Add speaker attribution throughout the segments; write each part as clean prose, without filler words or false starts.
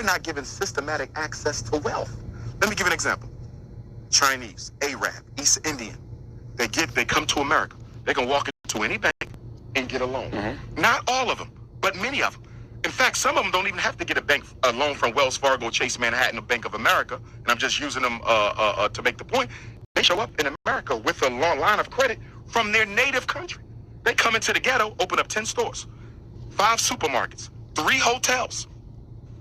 Speaker 1: not given systematic access to wealth. Let me give you an example. Chinese, Arab, East Indian, they come to America. They can walk into any bank and get a loan. Not all of them, but many of them. In fact, some of them don't even have to get a loan from Wells Fargo, Chase Manhattan, or Bank of America. And I'm just using them to make the point. They show up in America with a long line of credit from their native country. They come into the ghetto, open up 10 stores, 5 supermarkets, 3 hotels.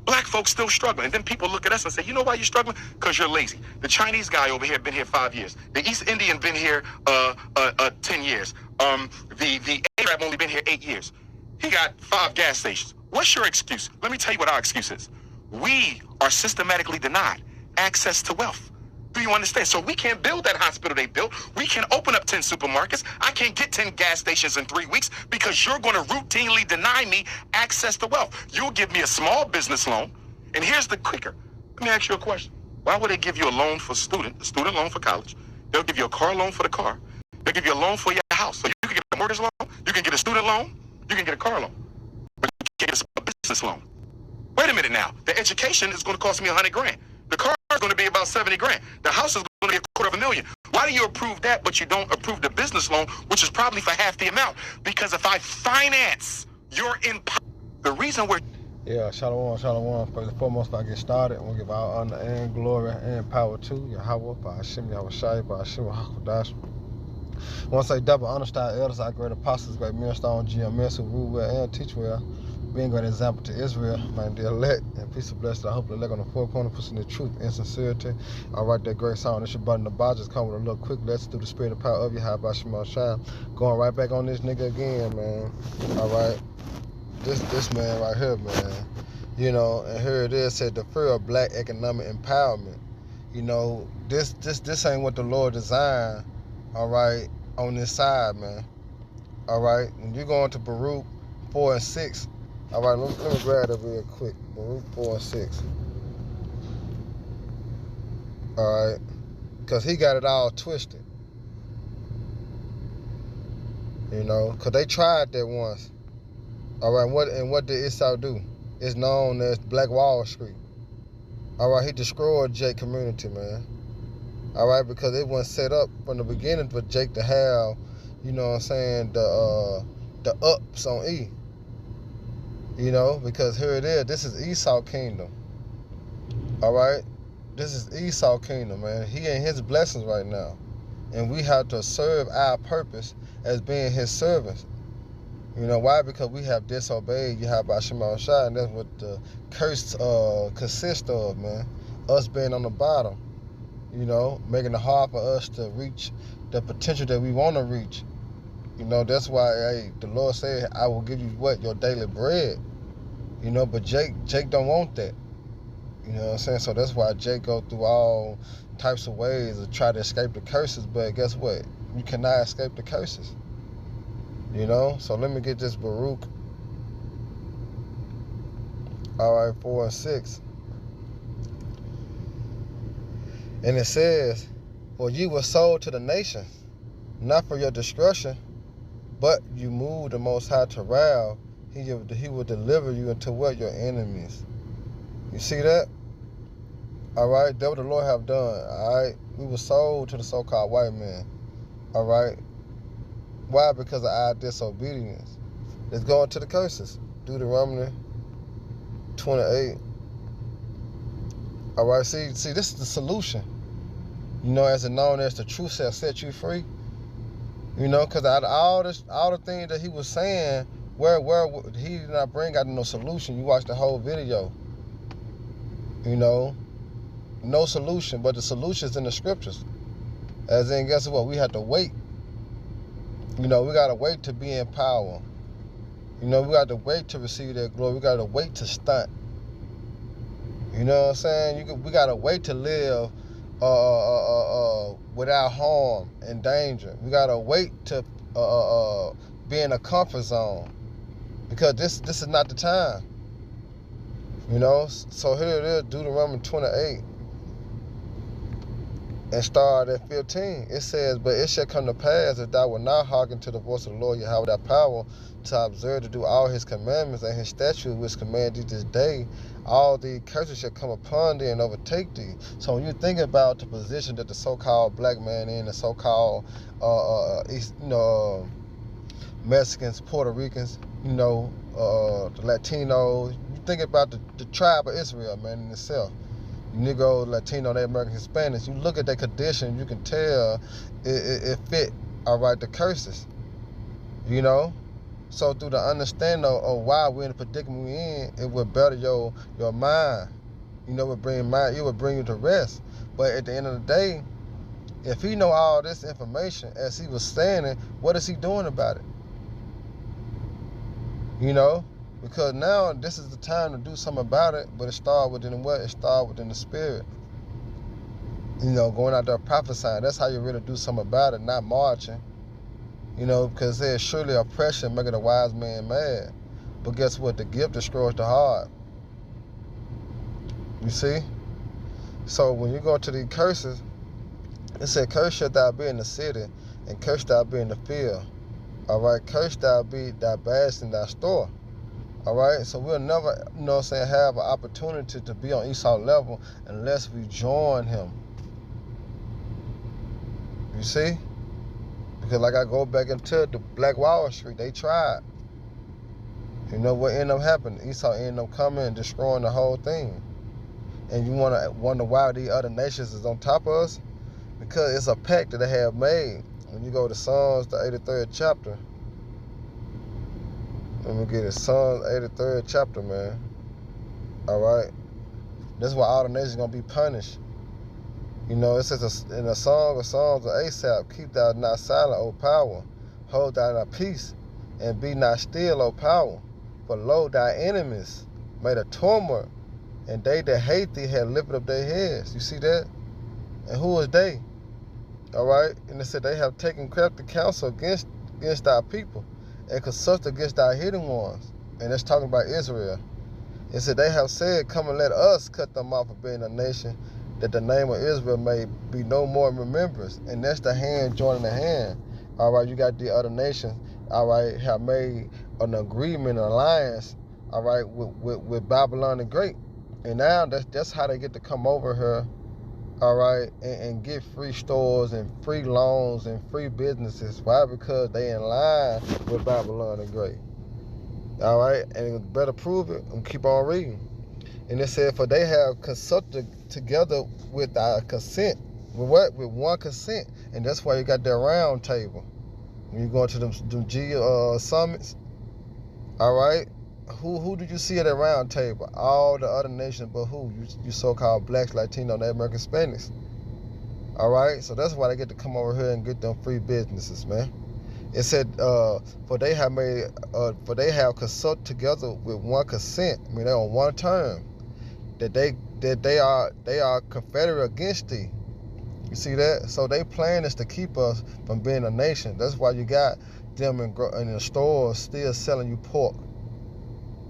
Speaker 1: Black folks still struggling. And then people look at us and say, you know why you're struggling? Because you're lazy. The Chinese guy over here been here 5 years. The East Indian been here 10 years. The Arab only been here 8 years. He got 5 gas stations. What's your excuse? Let me tell you what our excuse is. We are systematically denied access to wealth. Do you understand? So we can't build that hospital they built. We can't open up 10 supermarkets. I can't get 10 gas stations in 3 weeks because you're going to routinely deny me access to wealth. You'll give me a small business loan. And here's the kicker. Let me ask you a question. Why would they give you a loan for a student loan for college? They'll give you a car loan for the car. They'll give you a loan for your house. So you can get a mortgage loan. You can get a student loan. You can get a car loan. But you can't get a business loan. Wait a minute now. The education is going to cost me $100,000. The car is going to be about $70,000. The house is going to be $250,000. Why do you approve that, but you don't approve the business loan, which is probably for half the amount? Because if I finance your the reason we're...
Speaker 2: Yeah, Shalom. First and foremost, I get started, we'll give our honor and glory and power to Yahweh, by Hashem, Yahweh Shai, by Hashem, HaKodash. I want to say double honor to our elders, our great apostles, great millstone, GMS, who rule well and teach well, being a great example to Israel, my dear elect, and peace and blessings. I hope the elect on the four corner, pushing the truth and sincerity. I write that great song. This your button the bar, just come with a little quick lesson through the spirit and power of Yahweh Shema Shine. Going right back on this nigga again, man. All right, this man right here, man. You know, and here it is, said the fear of black economic empowerment. You know, this ain't what the Lord designed. All right, on this side, man. All right, when you go into Baruch 4 and 6. All right, let me grab it real quick. Baruch 4 and 6. All right, because he got it all twisted. You know, because they tried that once. All right, what did Esau do? It's known as Black Wall Street. All right, he destroyed Jake community, man. All right, because it wasn't set up from the beginning for Jake to have, you know what I'm saying, the ups on E. You know, because here it is. This is Esau kingdom. All right? This is Esau kingdom, man. He ain't his blessings right now. And we have to serve our purpose as being his servants. You know why? Because we have disobeyed Yahweh Shema Shai, and that's what the curse consists of, man. Us being on the bottom. You know, making it hard for us to reach the potential that we want to reach. You know, that's why the Lord said, I will give you what? Your daily bread. You know, but Jake don't want that. You know what I'm saying? So that's why Jake go through all types of ways to try to escape the curses. But guess what? You cannot escape the curses. You know? So let me get this Baruch. All right, 4 and 6. And it says, for you were sold to the nation, not for your destruction, but you moved the Most High to wrath. He will deliver you into what? Your enemies. You see that? All right? That's what the Lord have done. All right? We were sold to the so-called white man. All right? Why? Because of our disobedience. Let's go into the curses. Deuteronomy 28. All right? See, this is the solution. You know, as it known as the truth shall set you free. You know, because out of all the things that he was saying, where he did not bring out no solution. You watch the whole video. You know, no solution, but the solution's in the scriptures. As in, guess what? We have to wait. You know, we got to wait to be in power. You know, we got to wait to receive that glory. We got to wait to stunt. You know what I'm saying? We got to wait to live without harm and danger. We got to wait to be in a comfort zone. Because this is not the time. You know? So here it is, Deuteronomy 28. And start at 15. It says, but it shall come to pass if thou wilt not hearken to the voice of the Lord Yahweh thy power, to observe to do all his commandments and his statutes which command thee this day, all the curses shall come upon thee and overtake thee. So when you think about the position that the so-called black man in, the so-called Mexicans, Puerto Ricans, the Latinos, you think about the tribe of Israel, man, in itself. Negro, Latino, Native American, Hispanics, you look at their condition, you can tell it fit, all right, the curses, So through the understanding of why we're in the predicament we're in, it would better your mind, it would bring you to rest. But at the end of the day, if he know all this information, as he was saying it, what is he doing about it? Because now this is the time to do something about it, but it starts within what? It starts within the spirit. Going out there prophesying. That's how you really do something about it, not marching. Because there's surely oppression making a wise man mad. But guess what? The gift destroys the heart. You see? So when you go to these curses, it said, curse shalt thou be in the city, and curse thou be in the field. All right? Curse thou be thy basket in thy store. All right? So we'll never, have an opportunity to be on Esau level unless we join him. You see? Because like I go back into the Black Wall Street, they tried. What ended up happening? Esau ended up coming and destroying the whole thing. And you want to wonder why these other nations is on top of us? Because it's a pact that they have made. When you go to Psalms, the 83rd chapter. Let me get it. Psalms, 83rd chapter, man. All right? That's why all the nations are going to be punished. It says in a song of Psalms of Asaph, keep thou not silent, O power. Hold thou not peace, and be not still, O power. For lo, thy enemies made a tumult, and they that hate thee have lifted up their heads. You see that? And who is they? All right? And it said they have taken crafty counsel against thy people, and consulted against thy hidden ones. And that's talking about Israel. It said they have said, come and let us cut them off of being a nation, that the name of Israel may be no more in remembrance. And that's the hand joining the hand. All right, you got the other nations, all right, have made an agreement, an alliance, all right, with Babylon the Great. And now that's how they get to come over here, all right, and get free stores and free loans and free businesses. Why? Because they in line with Babylon the Great. All right, and better prove it and keep on reading. And it said, for they have consulted together with our consent. With what? With one consent. And that's why you got that round table. When you go into them summits, all right? Who did you see at that round table? All the other nations, but who? You so-called blacks, Latino, Native American, Hispanics. All right? So that's why they get to come over here and get them free businesses, man. It said, for they have consulted together with one consent. I mean, they're on one term. That they are confederate against thee. You see that? So they plan is to keep us from being a nation. That's why you got them in the stores still selling you pork.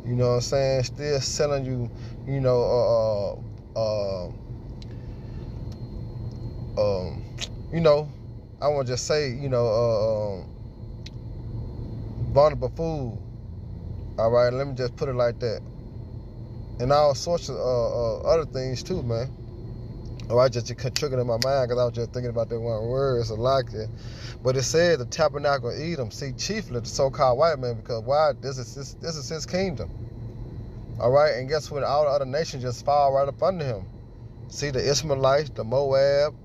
Speaker 2: You know what I'm saying? Still selling you, I want to just say, vulnerable food. All right, let me just put it like that. And all sorts of other things too, man. All right, just triggered in my mind because I was just thinking about that one word. It's a lot there. But it says the tabernacle of Edom, see, chiefly the so-called white man, because why? This is his kingdom. All right, and guess what? All the other nations just fall right up under him. See, the Ishmaelites, the Moab,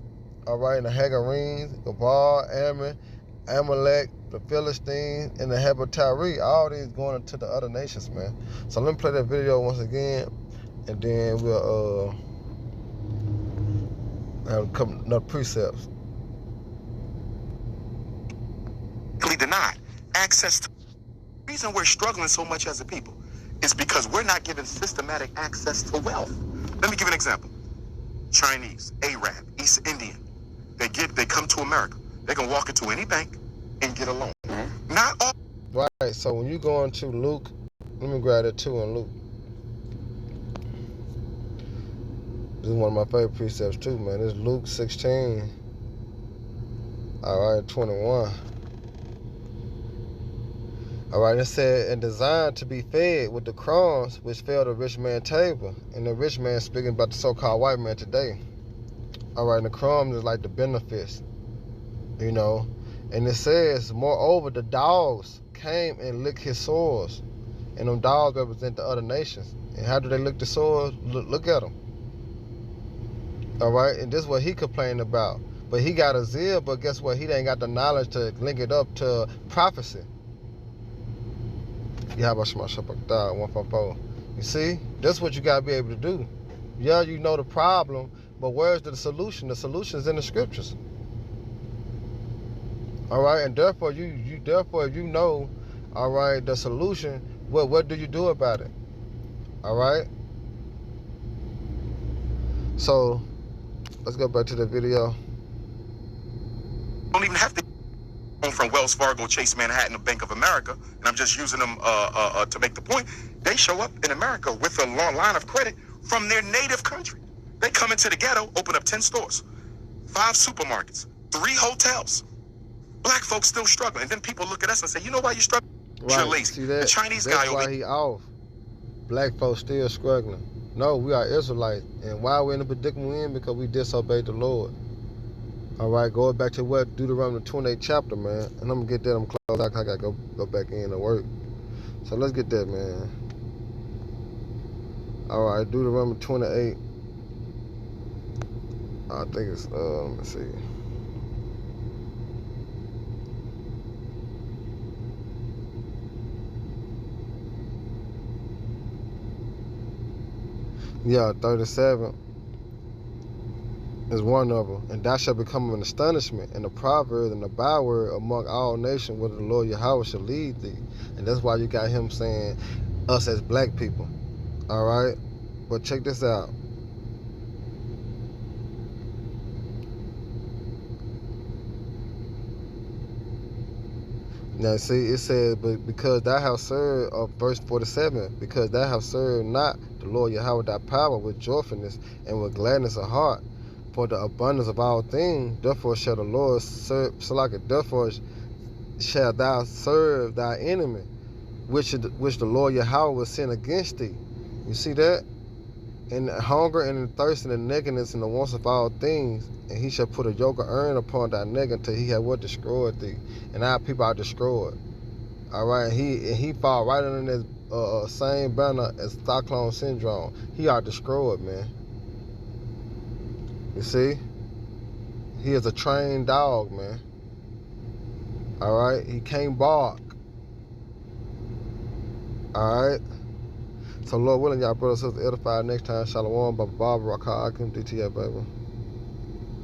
Speaker 2: all right, and the Hagarenes, Gabal, Ammon, Amalek, the Philistines, and the Heber-Tari, all these going into the other nations, man. So let me play that video once again, and then we'll have a couple another precepts.
Speaker 1: Denied access to. The reason we're struggling so much as a people is because we're not given systematic access to wealth. Let me give an example. Chinese, Arab, East Indian, they come to America. They can walk into any bank and get a loan. Not all.
Speaker 2: Right, so when you go into Luke, let me grab that too in Luke. This is one of my favorite precepts too, man. This is Luke 16. All right, 21. All right, it said, and designed to be fed with the crumbs which fell the rich man's table. And the rich man speaking about the so-called white man today. All right, and the crumbs is like the benefits, you know. And it says, moreover, the dogs came and licked his sores. And them dogs represent the other nations. And how do they lick the sores? Look at them. All right, and this is what he complained about. But he got a zeal, but guess what? He ain't got the knowledge to link it up to prophecy. Yahweh Shema Shabbat 144. You see, that's what you got to be able to do. Yeah, you know the problem, but where's the solution? The solution is in the scriptures. All right, and therefore therefore if you know, all right, the solution, what do you do about it? All right. So let's go back to the video.
Speaker 1: Don't even have to from Wells Fargo, Chase Manhattan, or Bank of America, and I'm just using them to make the point. They show up in America with a long line of credit from their native country. They come into the ghetto, open up 10 stores, 5 supermarkets, 3 hotels. Black folks still struggling, and then people look at us and say, "You know why you struggling?
Speaker 2: Right.
Speaker 1: You're lazy."
Speaker 2: See that?
Speaker 1: The Chinese
Speaker 2: That's
Speaker 1: guy over
Speaker 2: why he off. Black folks still struggling. No, we are Israelites, and why we're in the predicament we're in? Because we disobeyed the Lord. All right, going back to what Deuteronomy 28 chapter, man. And I'm gonna get that. I'm close. I gotta go back in to work. So let's get that, man. All right, Deuteronomy 28. I think it's let me see. Yeah, 37 is one of them. And thou shalt become an astonishment and a proverb and a byword among all nations where the Lord Yahweh shall lead thee. And that's why you got him saying us as black people. All right? But check this out. Now see, it says, but because thou hast served, verse 47, because thou hast served not the Lord Yahweh thy power with joyfulness and with gladness of heart, for the abundance of all things, therefore shall the Lord serve, therefore shall thou serve thy enemy, which the Lord Yahweh will send against thee. You see that? And the hunger and the thirst and the nakedness and the wants of all things, and he shall put a yoke of iron upon thy neck until he have what destroyed thee. And our people are destroyed. All right, and he fall right under this same banner as Stockholm Syndrome. He are destroyed, man. You see? He is a trained dog, man. All right, he can't bark. All right. So Lord willing, y'all brothers and sisters, edify next time. Shalom, Baba Barbara, Rakah Akim, DTA, baby.